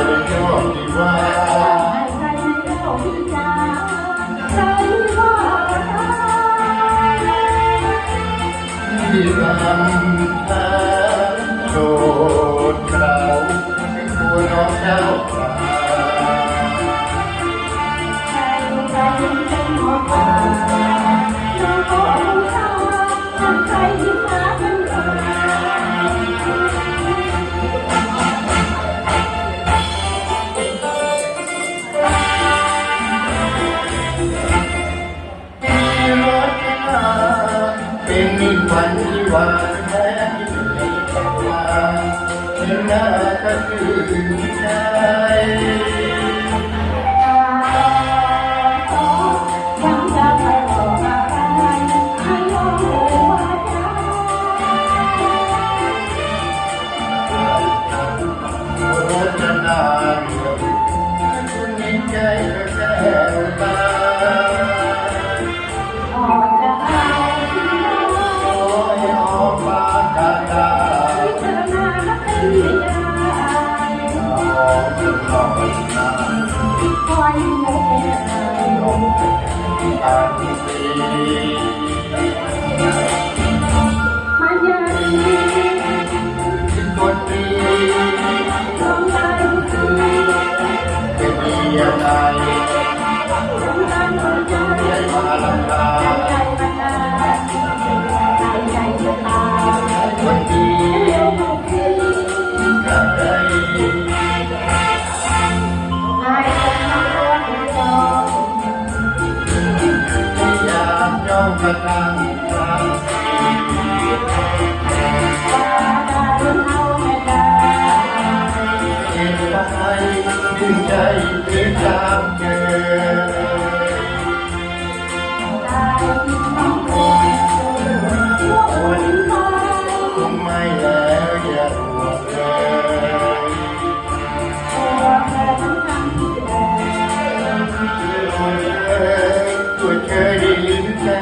เป็นช่วงที่ว่าใจในโลกที่จะใจว่าที่ทำเธอโดดเราให้ตัวน้องเจ้าใจเป็นหมดว่าน้องก็รู้ชาใจที่มาเป็นใครเป็นนิรันดร์ที่ว่าแม้ที่ไม่ต้องการเห็นหน้าก็คือใจยังจะไปบอกอะไรให้น้องรู้ว่าใจรักนานคุณมีใจก็แค่ตาออกจะเอาที่น้องโอ้ยออกปากกาตาที่เธอมาแล้วเป็นยาออกจะหลอกนาน คอยไม่เป็นไรลงตาที่สี มันยังมีคนดี ลมได้คือ จะมีอะไรลมได้หัวใจใจมาลำลาใจมันนาใจจะตาย คนดี เร็วทุกที กับใจ ให้คนทำตัวเป็นจอม อยากเจ้ากระตังทาง ว่าได้เอาไม่ได้ เก็บไว้ดึงใจเพียงตามเจอ ได้ที่ต้องคนหัวคนตาย คงไม่แล้วอย่าห่วงเลย ตัวเธอทั้งทั้งที่แดง ตัวเธอได้ยินแค่